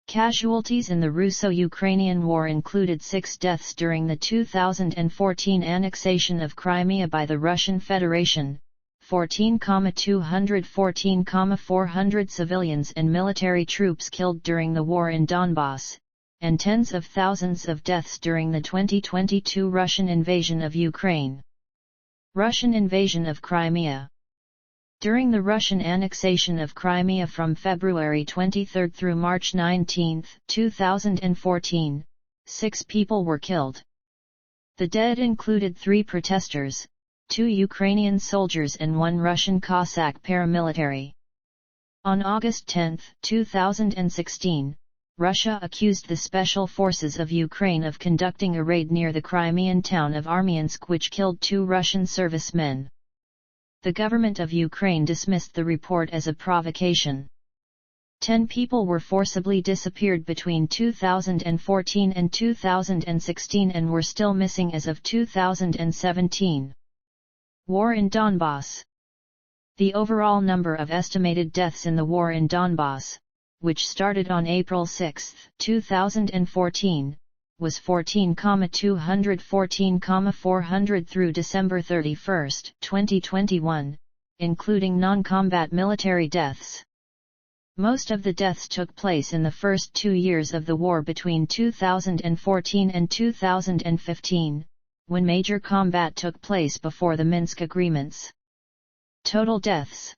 Casualties in the Russo-Ukrainian War included 6 deaths during the 2014 annexation of Crimea by the Russian Federation, 14,214,400 civilians and military troops killed during the war in Donbas, and tens of thousands of deaths during the 2022 Russian invasion of Ukraine. Russian invasion of Crimea. During the Russian annexation of Crimea from February 23 through March 19, 2014, 6 people were killed. The dead included 3 protesters, 2 Ukrainian soldiers and 1 Russian Cossack paramilitary. On August 10, 2016, Russia accused the Special Forces of Ukraine of conducting a raid near the Crimean town of Armyansk which killed 2 Russian servicemen. The government of Ukraine dismissed the report as a provocation. 10 people were forcibly disappeared between 2014 and 2016 and were still missing as of 2017. War in Donbas. The overall number of estimated deaths in the war in Donbas, which started on April 6, 2014, was 14,214,400 through December 31, 2021, including non-combat military deaths. Most of the deaths took place in the first 2 years of the war between 2014 and 2015, when major combat took place before the Minsk agreements. Total deaths.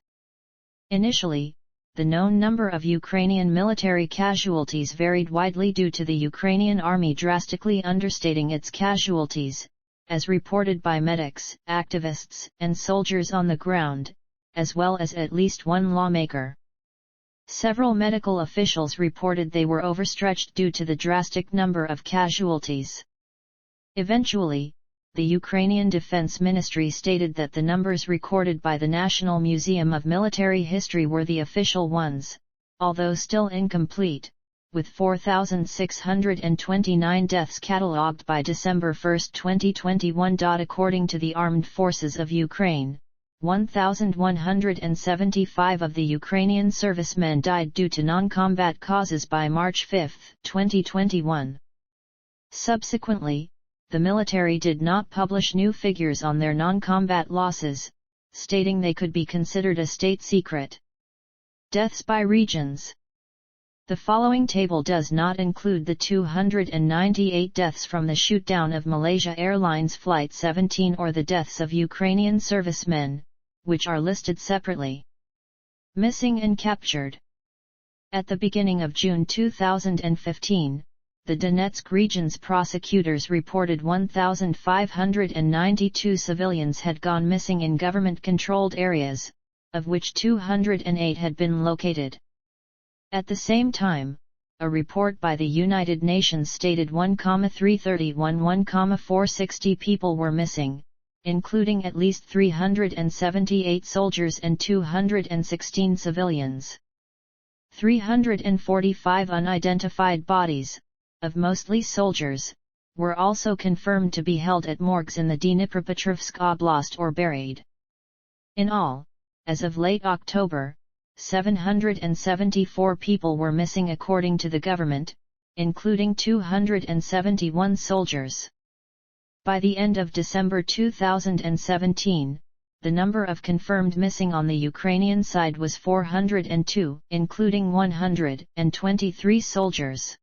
Initially, the known number of Ukrainian military casualties varied widely due to the Ukrainian army drastically understating its casualties, as reported by medics, activists, and soldiers on the ground, as well as at least one lawmaker. Several medical officials reported they were overstretched due to the drastic number of casualties. Eventually, the Ukrainian Defense Ministry stated that the numbers recorded by the National Museum of Military History were the official ones, although still incomplete, with 4,629 deaths catalogued by December 1, 2021. According to the Armed Forces of Ukraine, 1,175 of the Ukrainian servicemen died due to non-combat causes by March 5, 2021. Subsequently, the military did not publish new figures on their non-combat losses, stating they could be considered a state secret. Deaths by regions. The following table does not include the 298 deaths from the shootdown of Malaysia Airlines Flight 17 or the deaths of Ukrainian servicemen, which are listed separately. Missing and captured. At the beginning of June 2015, the Donetsk region's prosecutors reported 1,592 civilians had gone missing in government-controlled areas, of which 208 had been located. At the same time, a report by the United Nations stated 1,331,460 people were missing, including at least 378 soldiers and 216 civilians. 345 unidentified bodies, of mostly soldiers, were also confirmed to be held at morgues in the Dnipropetrovsk Oblast or buried. In all, as of late October, 774 people were missing according to the government, including 271 soldiers. By the end of December 2017, the number of confirmed missing on the Ukrainian side was 402, including 123 soldiers.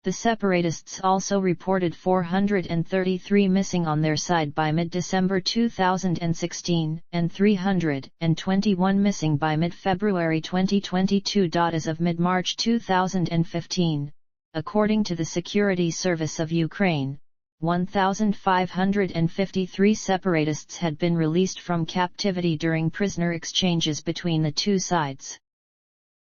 The separatists also reported 433 missing on their side by mid-December 2016, and 321 missing by mid-February 2022. As of mid-March 2015, according to the Security Service of Ukraine, 1,553 separatists had been released from captivity during prisoner exchanges between the two sides.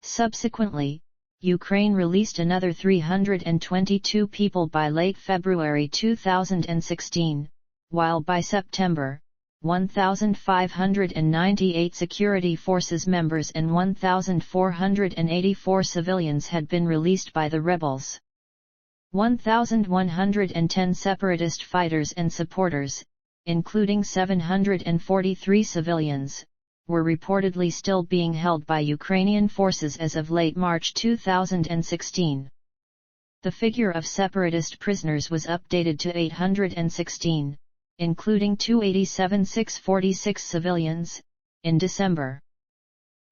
Subsequently, Ukraine released another 322 people by late February 2016, while by September, 1,598 security forces members and 1,484 civilians had been released by the rebels. 1,110 separatist fighters and supporters, including 743 civilians, were reportedly still being held by Ukrainian forces as of late March 2016. The figure of separatist prisoners was updated to 816, including 287,646 civilians, in December.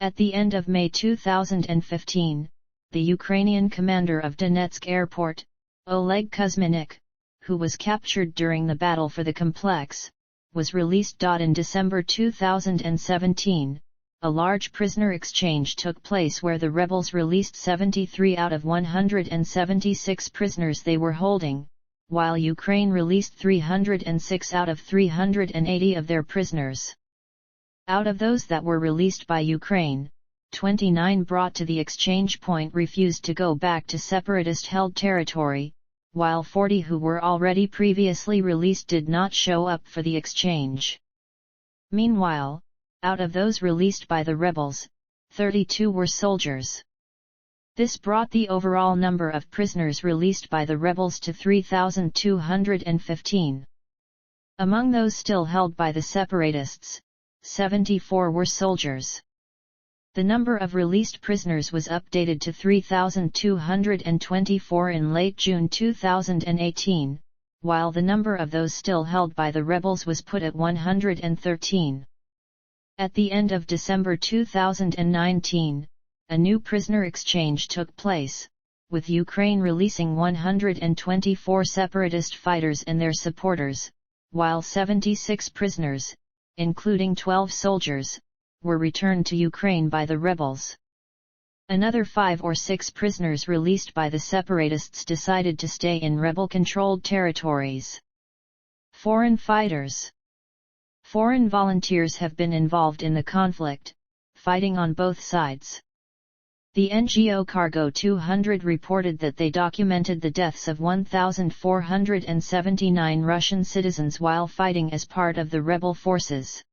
At the end of May 2015, the Ukrainian commander of Donetsk airport, Oleg Kuzminik, who was captured during the battle for the complex, was released. In December 2017, a large prisoner exchange took place where the rebels released 73 out of 176 prisoners they were holding, while Ukraine released 306 out of 380 of their prisoners. Out of those that were released by Ukraine, 29 brought to the exchange point refused to go back to separatist-held territory, while 40 who were already previously released did not show up for the exchange. Meanwhile, out of those released by the rebels, 32 were soldiers. This brought the overall number of prisoners released by the rebels to 3,215. Among those still held by the separatists, 74 were soldiers. The number of released prisoners was updated to 3,224 in late June 2018, while the number of those still held by the rebels was put at 113. At the end of December 2019, a new prisoner exchange took place, with Ukraine releasing 124 separatist fighters and their supporters, while 76 prisoners, including 12 soldiers, were returned to Ukraine by the rebels. Another 5 or 6 prisoners released by the separatists decided to stay in rebel-controlled territories. Foreign fighters. Foreign volunteers have been involved in the conflict, fighting on both sides. The NGO Cargo 200 reported that they documented the deaths of 1,479 Russian citizens while fighting as part of the rebel forces.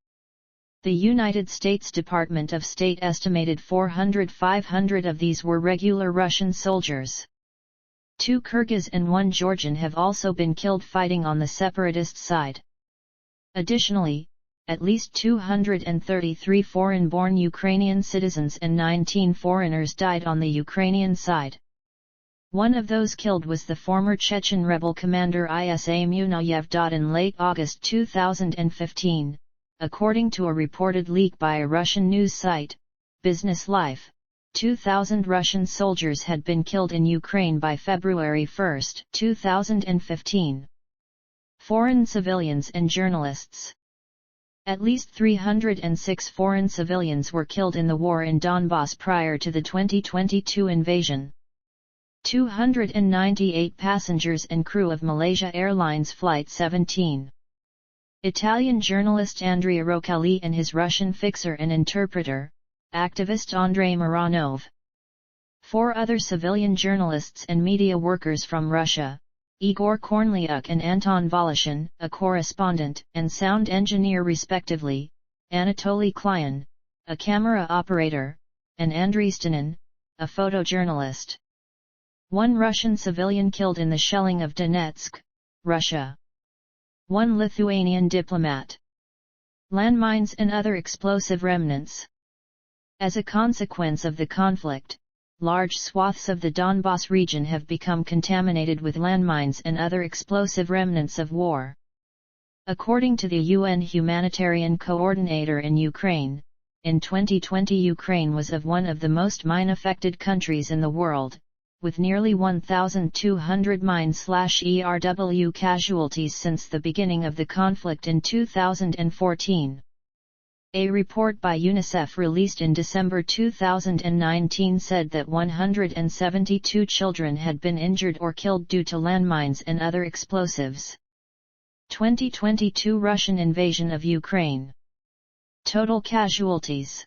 The United States Department of State estimated 400-500 of these were regular Russian soldiers. 2 Kyrgyz and 1 Georgian have also been killed fighting on the separatist side. Additionally, at least 233 foreign-born Ukrainian citizens and 19 foreigners died on the Ukrainian side. One of those killed was the former Chechen rebel commander Isa Munayev. In late August 2015, according to a reported leak by a Russian news site, Business Life, 2,000 Russian soldiers had been killed in Ukraine by February 1, 2015. Foreign civilians and journalists. At least 306 foreign civilians were killed in the war in Donbas prior to the 2022 invasion. 298 passengers and crew of Malaysia Airlines Flight 17. Italian journalist Andrea Roccalli and his Russian fixer and interpreter, activist Andrei Mironov. 4 other civilian journalists and media workers from Russia, Igor Kornliuk and Anton Voloshin, a correspondent and sound engineer respectively, Anatoly Klyan, a camera operator, and Andrei Stanin, a photojournalist. 1 Russian civilian killed in the shelling of Donetsk, Russia. 1 Lithuanian diplomat. Landmines and other explosive remnants. As a consequence of the conflict, large swaths of the Donbas region have become contaminated with landmines and other explosive remnants of war. According to the UN Humanitarian Coordinator in Ukraine, in 2020 Ukraine was one of the most mine-affected countries in the world, with nearly 1,200 mine/ERW casualties since the beginning of the conflict in 2014. A report by UNICEF released in December 2019 said that 172 children had been injured or killed due to landmines and other explosives. 2022 Russian invasion of Ukraine. Total casualties.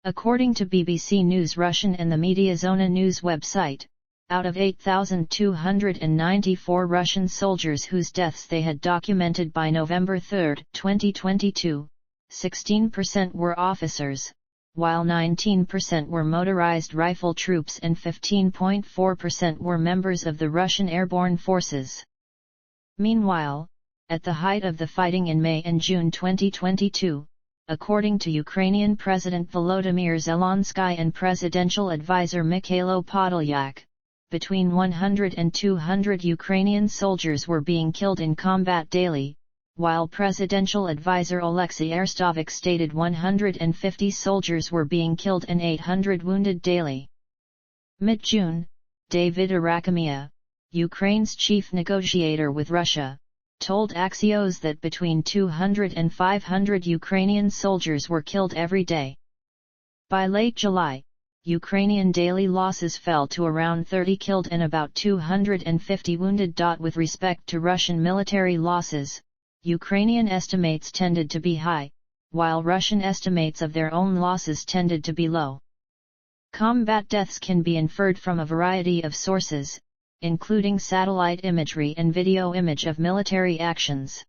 According to BBC News Russian and the Mediazona news website, out of 8,294 Russian soldiers whose deaths they had documented by November 3, 2022, 16% were officers, while 19% were motorized rifle troops and 15.4% were members of the Russian airborne forces. Meanwhile, at the height of the fighting in May and June 2022, according to Ukrainian President Volodymyr Zelensky and Presidential Advisor Mikhailo Podolyak. Between 100 and 200 Ukrainian soldiers were being killed in combat daily, while Presidential Advisor Oleksiy Arestovych stated 150 soldiers were being killed and 800 wounded daily. Mid-June, David Arakhamia, Ukraine's chief negotiator with Russia, told Axios that between 200 and 500 Ukrainian soldiers were killed every day. By late July, Ukrainian daily losses fell to around 30 killed and about 250 wounded. With respect to Russian military losses, Ukrainian estimates tended to be high, while Russian estimates of their own losses tended to be low. Combat deaths can be inferred from a variety of sources, including satellite imagery and video image of military actions.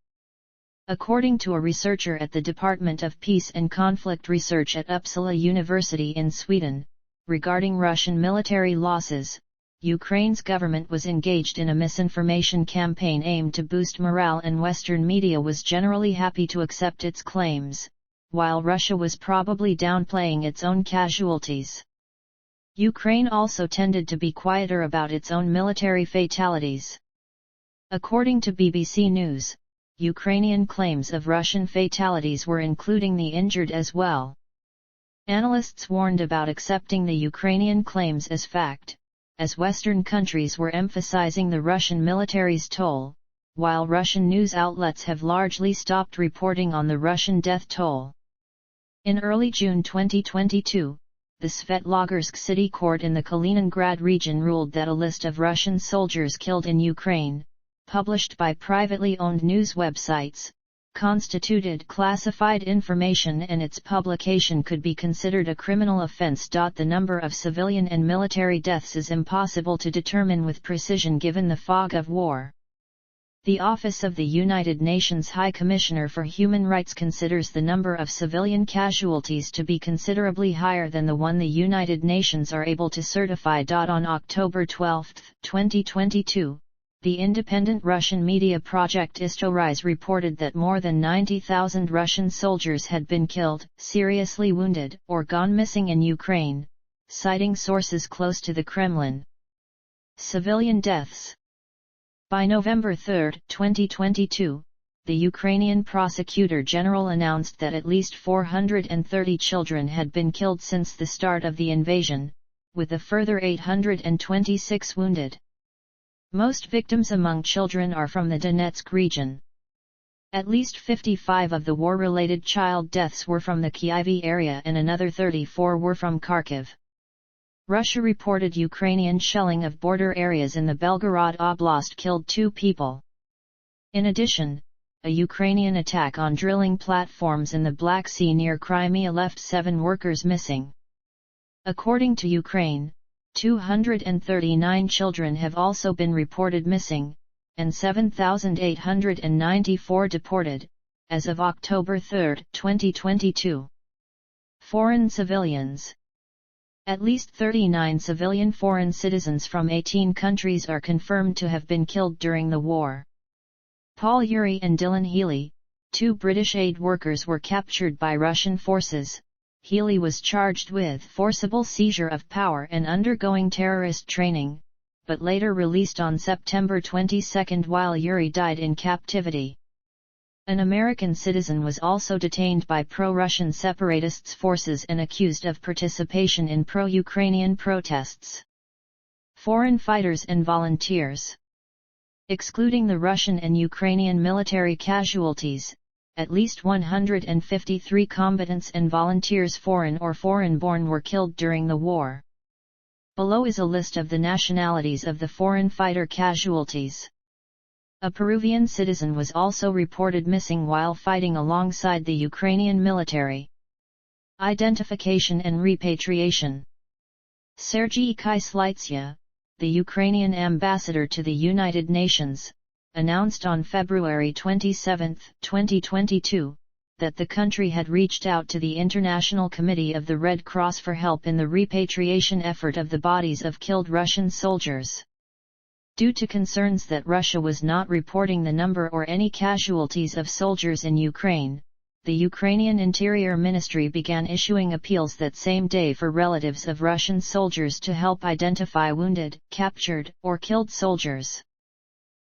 According to a researcher at the Department of Peace and Conflict Research at Uppsala University in Sweden, regarding Russian military losses, Ukraine's government was engaged in a misinformation campaign aimed to boost morale, and Western media was generally happy to accept its claims, while Russia was probably downplaying its own casualties. Ukraine also tended to be quieter about its own military fatalities. According to BBC News, Ukrainian claims of Russian fatalities were including the injured as well. Analysts warned about accepting the Ukrainian claims as fact, as Western countries were emphasizing the Russian military's toll, while Russian news outlets have largely stopped reporting on the Russian death toll. In early June 2022, the Svetlogorsk City Court in the Kaliningrad region ruled that a list of Russian soldiers killed in Ukraine, published by privately owned news websites, constituted classified information, and its publication could be considered a criminal offense. The number of civilian and military deaths is impossible to determine with precision given the fog of war. The Office of the United Nations High Commissioner for Human Rights considers the number of civilian casualties to be considerably higher than the one the United Nations are able to certify. On October 12, 2022, the independent Russian media project Istorise reported that more than 90,000 Russian soldiers had been killed, seriously wounded, or gone missing in Ukraine, citing sources close to the Kremlin. Civilian deaths. By November 3, 2022, the Ukrainian Prosecutor General announced that at least 430 children had been killed since the start of the invasion, with a further 826 wounded. Most victims among children are from the Donetsk region. At least 55 of the war-related child deaths were from the Kyiv area and another 34 were from Kharkiv. Russia reported Ukrainian shelling of border areas in the Belgorod Oblast killed 2 people. In addition, a Ukrainian attack on drilling platforms in the Black Sea near Crimea left 7 workers missing. According to Ukraine, 239 children have also been reported missing, and 7,894 deported, as of October 3, 2022. Foreign civilians. At least 39 civilian foreign citizens from 18 countries are confirmed to have been killed during the war. Paul Urey and Dylan Healy, 2 British aid workers, were captured by Russian forces. Healy was charged with forcible seizure of power and undergoing terrorist training, but later released on September 22 while Urey died in captivity. An American citizen was also detained by pro-Russian separatists' forces and accused of participation in pro-Ukrainian protests. Foreign fighters and volunteers. Excluding the Russian and Ukrainian military casualties, at least 153 combatants and volunteers, foreign or foreign-born, were killed during the war. Below is a list of the nationalities of the foreign fighter casualties. A Peruvian citizen was also reported missing while fighting alongside the Ukrainian military. Identification and repatriation. Sergei Kyslytsya, the Ukrainian ambassador to the United Nations, announced on February 27, 2022, that the country had reached out to the International Committee of the Red Cross for help in the repatriation effort of the bodies of killed Russian soldiers. Due to concerns that Russia was not reporting the number or any casualties of soldiers in Ukraine, the Ukrainian Interior Ministry began issuing appeals that same day for relatives of Russian soldiers to help identify wounded, captured, or killed soldiers.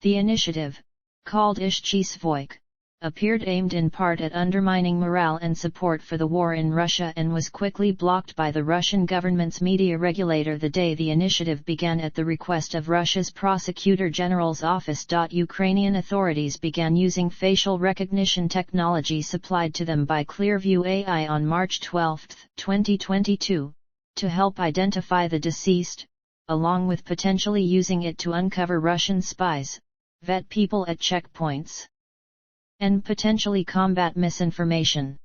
The initiative, called Ishchi Svoik, appeared aimed in part at undermining morale and support for the war in Russia and was quickly blocked by the Russian government's media regulator the day the initiative began at the request of Russia's Prosecutor General's office. Ukrainian authorities began using facial recognition technology supplied to them by Clearview AI on March 12, 2022, to help identify the deceased, along with potentially using it to uncover Russian spies, vet people at checkpoints, and potentially combat misinformation.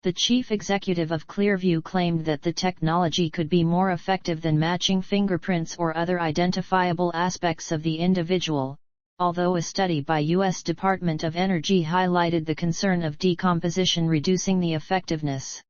The chief executive of Clearview claimed that the technology could be more effective than matching fingerprints or other identifiable aspects of the individual, although a study by U.S. Department of Energy highlighted the concern of decomposition reducing the effectiveness.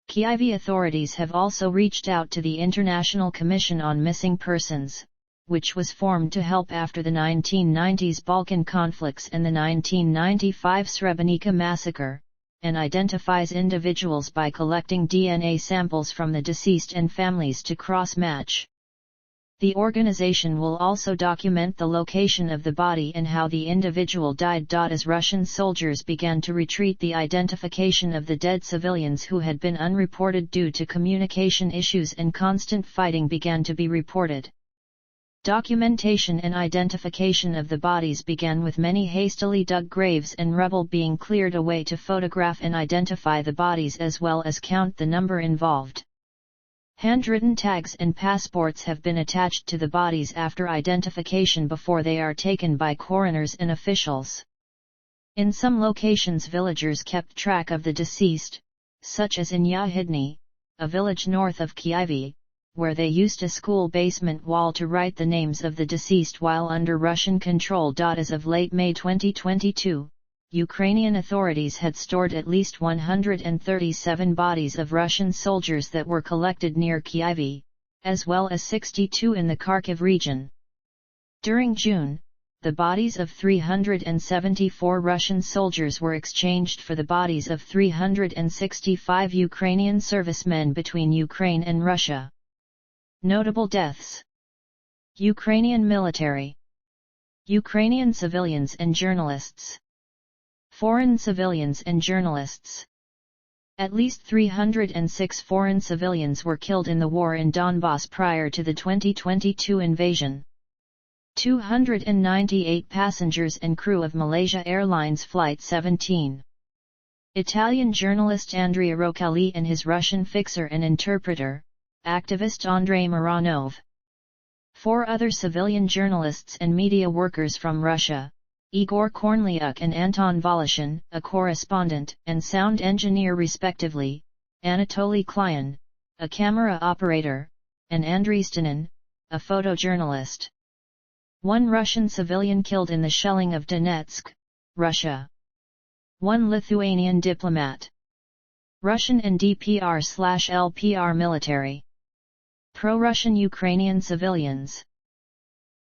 Kyiv authorities have also reached out to the International Commission on Missing Persons, which was formed to help after the 1990s Balkan conflicts and the 1995 Srebrenica massacre, and identifies individuals by collecting DNA samples from the deceased and families to cross-match. The organization will also document the location of the body and how the individual died. As Russian soldiers began to retreat, the identification of the dead civilians who had been unreported due to communication issues and constant fighting began to be reported. Documentation and identification of the bodies began with many hastily dug graves and rubble being cleared away to photograph and identify the bodies as well as count the number involved. Handwritten tags and passports have been attached to the bodies after identification before they are taken by coroners and officials. In some locations, villagers kept track of the deceased, such as in Yahidny, a village north of Kyiv, where they used a school basement wall to write the names of the deceased while under Russian control. As of late May 2022, Ukrainian authorities had stored at least 137 bodies of Russian soldiers that were collected near Kyiv, as well as 62 in the Kharkiv region. During June, the bodies of 374 Russian soldiers were exchanged for the bodies of 365 Ukrainian servicemen between Ukraine and Russia. Notable deaths: Ukrainian military, Ukrainian civilians and journalists, foreign civilians and journalists. At least 306 foreign civilians were killed in the war in Donbas prior to the 2022 invasion. 298 passengers and crew of Malaysia Airlines Flight 17. Italian journalist Andrea Roccalli and his Russian fixer and interpreter, activist Andrei Mironov. 4 other civilian journalists and media workers from Russia, Igor Kornliuk and Anton Voloshin, a correspondent and sound engineer respectively, Anatoly Klyan, a camera operator, and Andrei Stanin, a photojournalist. 1 Russian civilian killed in the shelling of Donetsk, Russia. 1 Lithuanian diplomat. Russian and DPR/LPR military. Pro-Russian Ukrainian civilians.